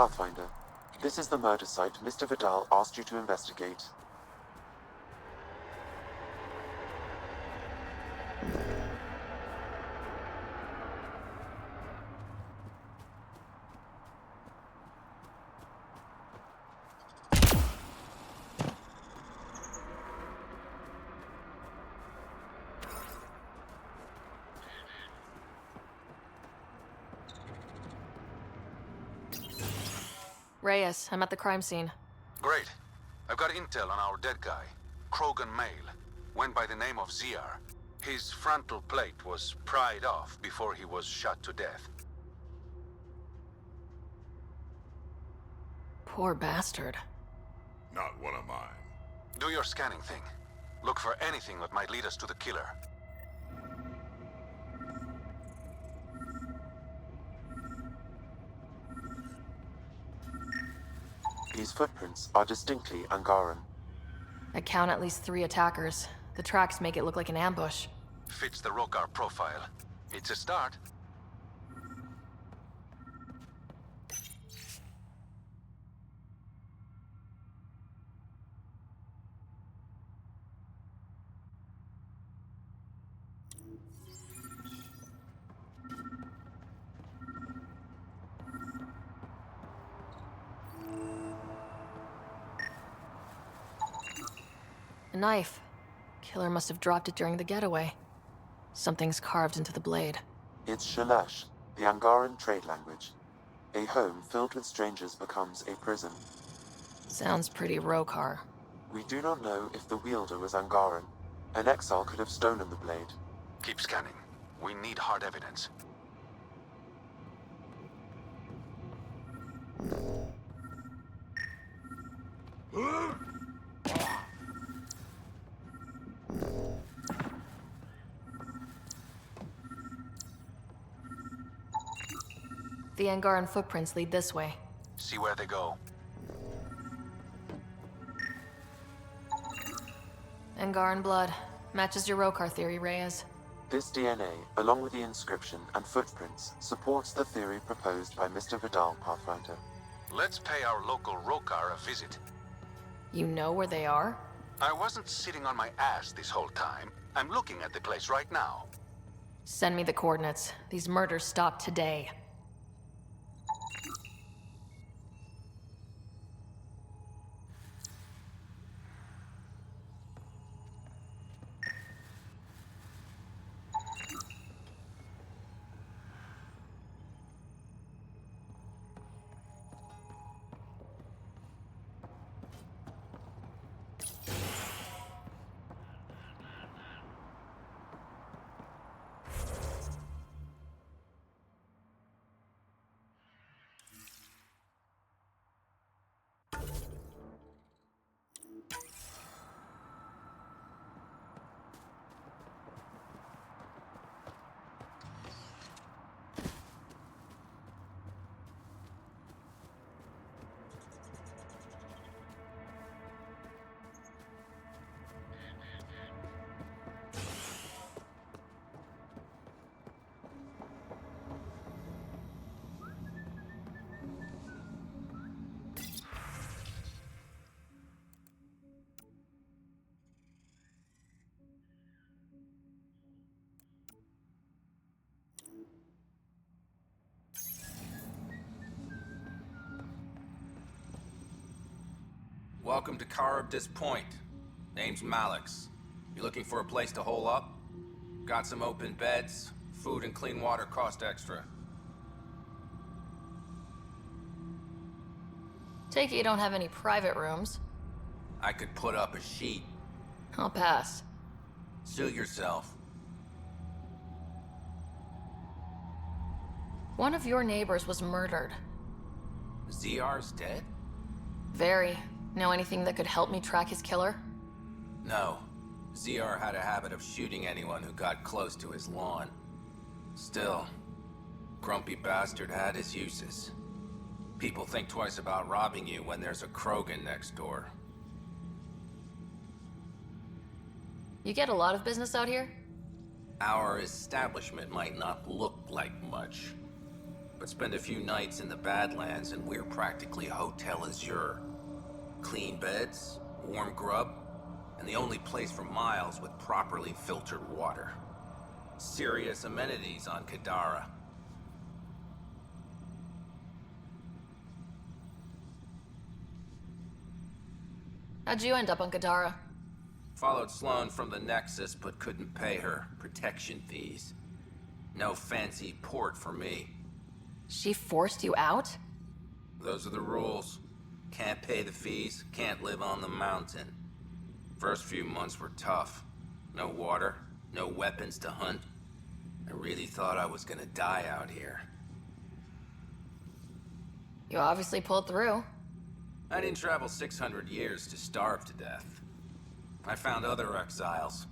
Pathfinder. This is the murder site Mr. Vidal asked you to investigate. Reyes, I'm at the crime scene. Great. I've got intel on our dead guy. Krogan male. Went by the name of ZR. His frontal plate was pried off before he was shot to death. Poor bastard. Not one of mine. Do your scanning thing. Look for anything that might lead us to the killer. These footprints are distinctly Angaran. I count at least 3 attackers. The tracks make it look like an ambush. Fits the Rokar profile. It's a start. A knife. Killer must have dropped it during the getaway. Something's carved into the blade. It's Shalash, the Angaran trade language. A home filled with strangers becomes a prison. Sounds pretty Rokar. We do not know if the wielder was Angaran. An exile could have stolen the blade. Keep scanning. We need hard evidence. The Angaran footprints lead this way. See where they go. Angaran blood. Matches your Rokar theory, Reyes. This DNA, along with the inscription and footprints, supports the theory proposed by Mr. Vidal, Pathfinder. Let's pay our local Rokar a visit. You know where they are? I wasn't sitting on my ass this whole time. I'm looking at the place right now. Send me the coordinates. These murders stop today. Welcome to Charybdis Point. Name's Malix. You looking for a place to hole up? Got some open beds. Food and clean water cost extra. Take it you don't have any private rooms. I could put up a sheet. I'll pass. Suit yourself. One of your neighbors was murdered. ZR's dead? Very. Know anything that could help me track his killer? No. ZR had a habit of shooting anyone who got close to his lawn. Still, grumpy bastard had his uses. People think twice about robbing you when there's a Krogan next door. You get a lot of business out here? Our establishment might not look like much, but spend a few nights in the Badlands and we're practically Hotel Azure. Clean beds, warm grub, and the only place for miles with properly filtered water. Serious amenities on Kadara. How'd you end up on Gadara? Followed Sloane from the Nexus, but couldn't pay her protection fees. No fancy port for me. She forced you out? Those are the rules. Can't pay the fees, can't live on the mountain. First few months were tough. No water, no weapons to hunt. I really thought I was gonna die out here. You obviously pulled through. I didn't travel 600 years to starve to death. I found other exiles.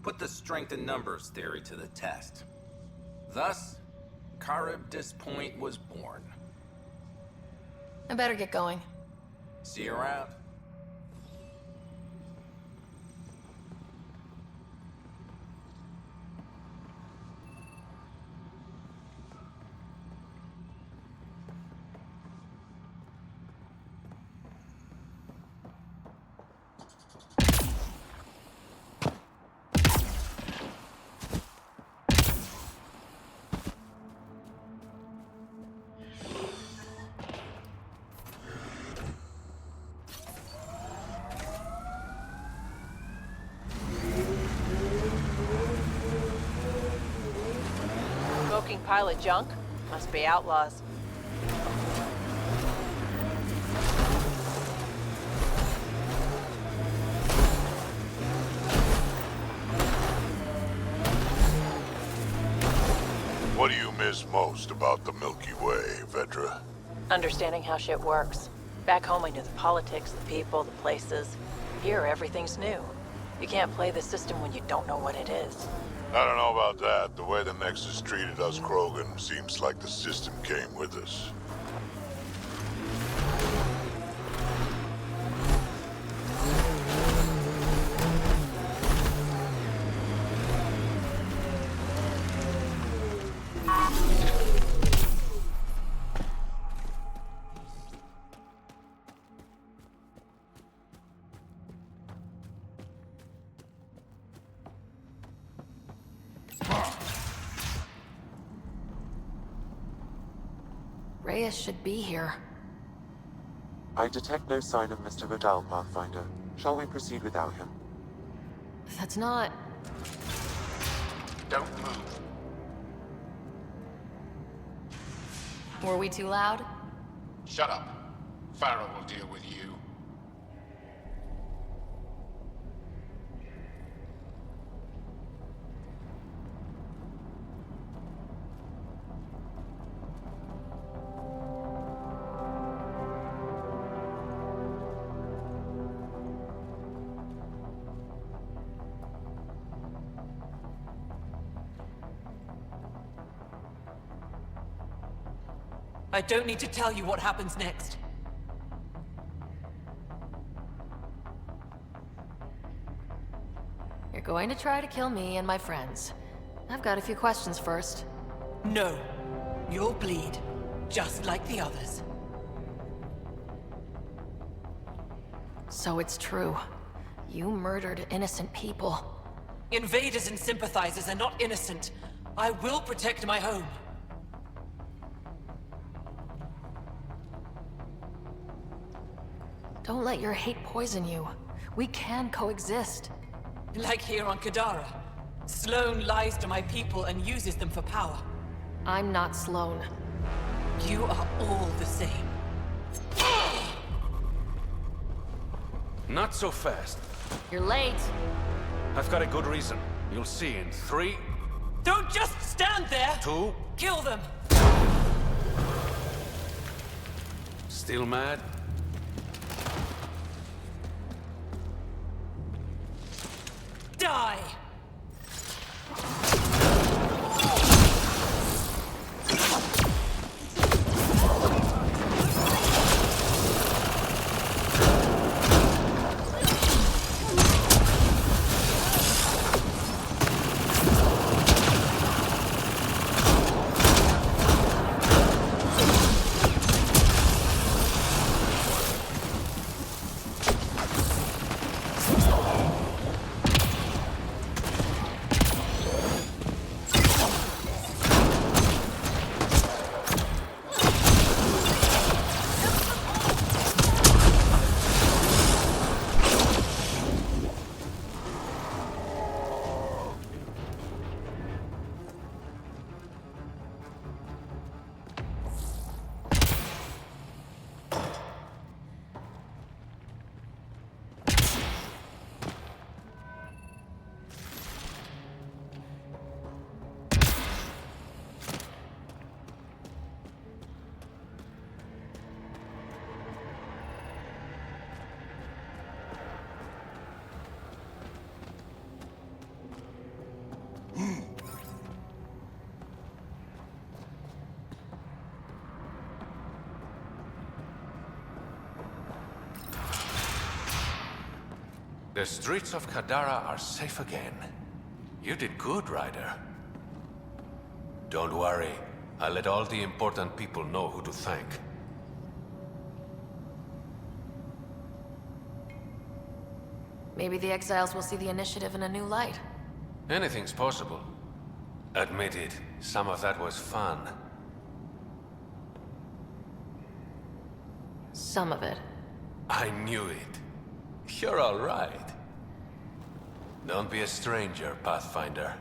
Put the strength in numbers theory to the test. Thus, Charybdis Point was born. I better get going. See you around. Smoking pile of junk? Must be outlaws. What do you miss most about the Milky Way, Vedra? Understanding how shit works. Back home I knew the politics, the people, the places. Here everything's new. You can't play the system when you don't know what it is. I don't know about that. The way the Nexus treated us Krogan seems like the system came with us. Reyes should be here. I detect no sign of Mr. Vidal, Pathfinder. Shall we proceed without him? That's not... Don't move. Were we too loud? Shut up. Farrell will deal with you. I don't need to tell you what happens next. You're going to try to kill me and my friends. I've got a few questions first. No. You'll bleed, just like the others. So it's true. You murdered innocent people. Invaders and sympathizers are not innocent. I will protect my home. Don't let your hate poison you. We can coexist. Like here on Kadara. Sloane lies to my people and uses them for power. I'm not Sloane. You are all the same. Not so fast. You're late. I've got a good reason. You'll see in 3, Don't just stand there! 2... Kill them! Still mad? Die! The streets of Kadara are safe again. You did good, Ryder. Don't worry. I'll let all the important people know who to thank. Maybe the exiles will see the initiative in a new light. Anything's possible. Admit it, some of that was fun. Some of it. I knew it. You're all right. Don't be a stranger, Pathfinder.